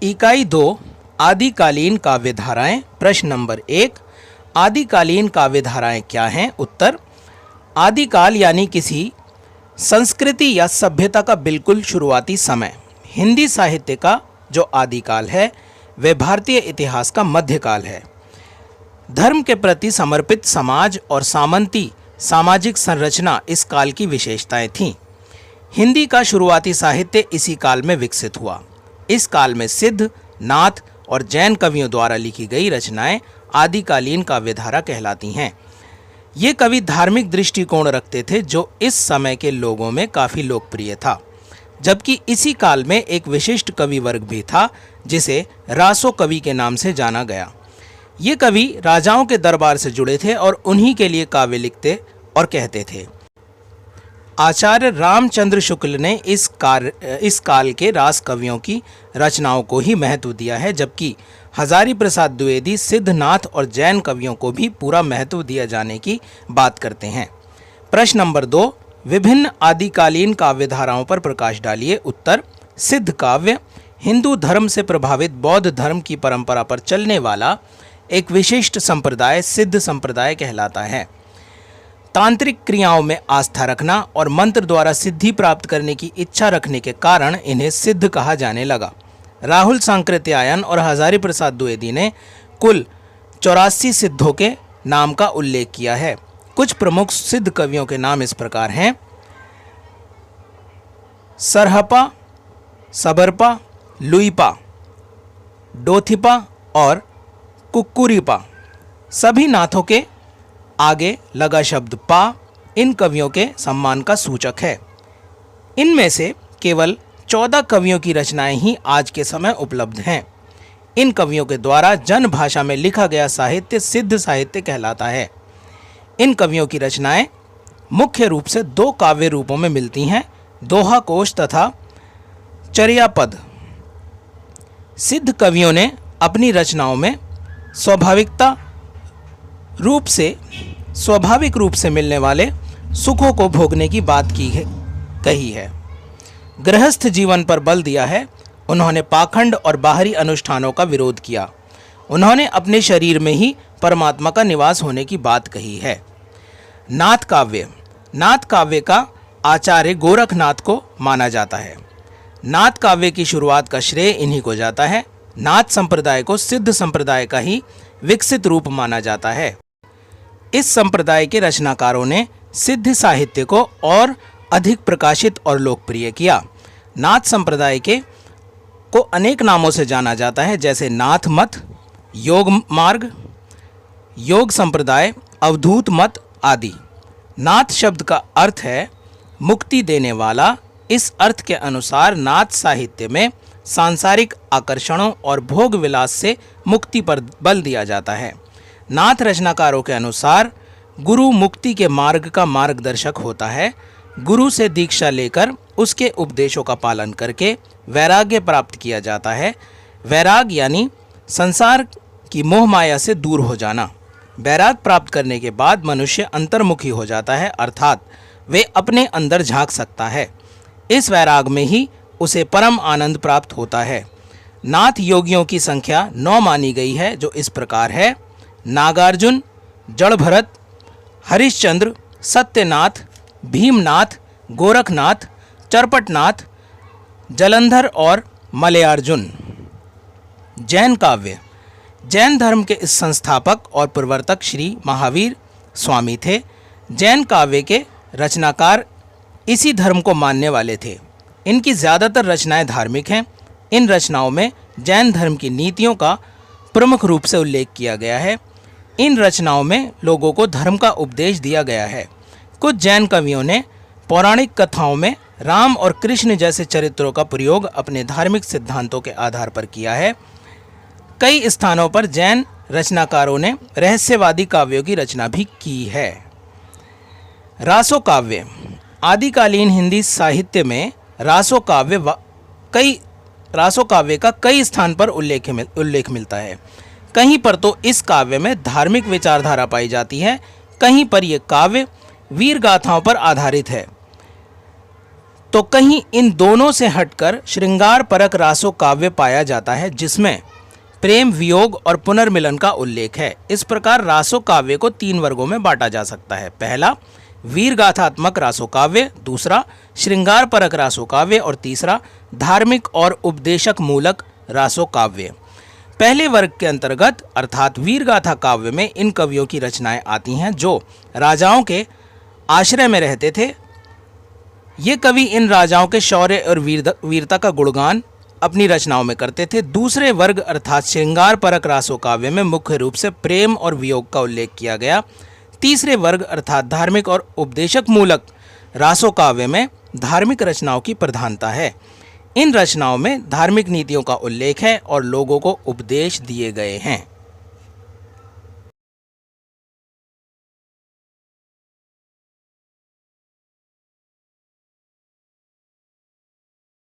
इकाई 2 आदिकालीन काव्य धाराएं। प्रश्न नंबर 1, आदिकालीन काव्य धाराएं क्या हैं? उत्तर, आदिकाल यानी किसी संस्कृति या सभ्यता का बिल्कुल शुरुआती समय। हिंदी साहित्य का जो आदिकाल है वह भारतीय इतिहास का मध्यकाल है। धर्म के प्रति समर्पित समाज और सामंती सामाजिक संरचना इस काल की विशेषताएं थीं। हिंदी का शुरुआती साहित्य इसी काल में विकसित हुआ। इस काल में सिद्ध, नाथ और जैन कवियों द्वारा लिखी गई रचनाएं आदिकालीन काव्यधारा कहलाती हैं। ये कवि धार्मिक दृष्टिकोण रखते थे जो इस समय के लोगों में काफ़ी लोकप्रिय था। जबकि इसी काल में एक विशिष्ट कवि वर्ग भी था जिसे रासो कवि के नाम से जाना गया। ये कवि राजाओं के दरबार से जुड़े थे और उन्हीं के लिए काव्य लिखते और कहते थे। आचार्य रामचंद्र शुक्ल ने इस काल के रास कवियों की रचनाओं को ही महत्व दिया है, जबकि हजारी प्रसाद द्विवेदी सिद्ध, नाथ और जैन कवियों को भी पूरा महत्व दिया जाने की बात करते हैं। प्रश्न नंबर 2, विभिन्न आदिकालीन काव्य धाराओं पर प्रकाश डालिए। उत्तर, सिद्ध काव्य हिंदू धर्म से प्रभावित बौद्ध धर्म की परंपरा पर चलने वाला एक विशिष्ट संप्रदाय सिद्ध संप्रदाय कहलाता है। तांत्रिक क्रियाओं में आस्था रखना और मंत्र द्वारा सिद्धि प्राप्त करने की इच्छा रखने के कारण इन्हें सिद्ध कहा जाने लगा। राहुल सांकृत्यायन और हजारी प्रसाद द्विवेदी ने कुल 84 सिद्धों के नाम का उल्लेख किया है। कुछ प्रमुख सिद्ध कवियों के नाम इस प्रकार हैं: सरहपा, सबरपा, लुईपा, डोथिपा और कुक्कुरीपा। सभी नाथों के आगे लगा शब्द पा इन कवियों के सम्मान का सूचक है। इनमें से केवल 14 कवियों की रचनाएं ही आज के समय उपलब्ध हैं। इन कवियों के द्वारा जन भाषा में लिखा गया साहित्य सिद्ध साहित्य कहलाता है। इन कवियों की रचनाएं मुख्य रूप से 2 काव्य रूपों में मिलती हैं, दोहा कोश तथा चर्यापद। सिद्ध कवियों ने अपनी रचनाओं में स्वाभाविक रूप से मिलने वाले सुखों को भोगने की बात कही है। गृहस्थ जीवन पर बल दिया है। उन्होंने पाखंड और बाहरी अनुष्ठानों का विरोध किया। उन्होंने अपने शरीर में ही परमात्मा का निवास होने की बात कही है। नाथ काव्य का आचार्य गोरखनाथ को माना जाता है। नाथ काव्य की शुरुआत का श्रेय इन्हीं को जाता है। नाथ संप्रदाय को सिद्ध संप्रदाय का ही विकसित रूप माना जाता है। इस संप्रदाय के रचनाकारों ने सिद्ध साहित्य को और अधिक प्रकाशित और लोकप्रिय किया। नाथ संप्रदाय को अनेक नामों से जाना जाता है, जैसे नाथ मत, योग मार्ग, योग संप्रदाय, अवधूत मत आदि। नाथ शब्द का अर्थ है मुक्ति देने वाला। इस अर्थ के अनुसार नाथ साहित्य में सांसारिक आकर्षणों और भोग विलास से मुक्ति पर बल दिया जाता है। नाथ रचनाकारों के अनुसार गुरु मुक्ति के मार्ग का मार्गदर्शक होता है। गुरु से दीक्षा लेकर उसके उपदेशों का पालन करके वैराग्य प्राप्त किया जाता है। वैराग यानी संसार की मोह माया से दूर हो जाना। वैराग प्राप्त करने के बाद मनुष्य अंतर्मुखी हो जाता है, अर्थात वे अपने अंदर झांक सकता है। इस वैराग में ही उसे परम आनंद प्राप्त होता है। नाथ योगियों की संख्या 9 मानी गई है, जो इस प्रकार है: नागार्जुन, जड़भरत, हरिश्चंद्र, सत्यनाथ, भीमनाथ, गोरखनाथ, चरपटनाथ, जलंधर और मलयार्जुन। जैन काव्य जैन धर्म के इस संस्थापक और प्रवर्तक श्री महावीर स्वामी थे। जैन काव्य के रचनाकार इसी धर्म को मानने वाले थे। इनकी ज़्यादातर रचनाएं धार्मिक हैं। इन रचनाओं में जैन धर्म की नीतियों का प्रमुख रूप से उल्लेख किया गया है। इन रचनाओं में लोगों को धर्म का उपदेश दिया गया है। कुछ जैन कवियों ने पौराणिक कथाओं में राम और कृष्ण जैसे चरित्रों का प्रयोग अपने धार्मिक सिद्धांतों के आधार पर किया है। कई स्थानों पर जैन रचनाकारों ने रहस्यवादी काव्यों की रचना भी की है। रासो काव्य आदिकालीन हिंदी साहित्य में रासो काव्य का कई स्थान पर उल्लेख मिलता है। कहीं पर तो इस काव्य में धार्मिक विचारधारा पाई जाती है, कहीं पर यह काव्य वीर गाथाओं पर आधारित है। तो कहीं इन दोनों से हटकर श्रृंगार परक रासो काव्य पाया जाता है, जिसमें प्रेम, वियोग और पुनर्मिलन का उल्लेख है। इस प्रकार रासो काव्य को 3 वर्गों में बांटा जा सकता है। पहला वीर गाथात्मक रासो काव्य, दूसरा श्रृंगार परक रासो काव्य और तीसरा धार्मिक और उपदेशक मूलक रासो काव्य। पहले वर्ग के अंतर्गत अर्थात वीर गाथा काव्य में इन कवियों की रचनाएं आती हैं जो राजाओं के आश्रय में रहते थे। ये कवि इन राजाओं के शौर्य और वीरता का गुणगान अपनी रचनाओं में करते थे। दूसरे वर्ग अर्थात श्रृंगार परक रासो काव्य में मुख्य रूप से प्रेम और वियोग का उल्लेख किया गया। तीसरे वर्ग अर्थात धार्मिक और उपदेशक मूलक रासो काव्य में धार्मिक रचनाओं की प्रधानता है। इन रचनाओं में धार्मिक नीतियों का उल्लेख है और लोगों को उपदेश दिए गए हैं।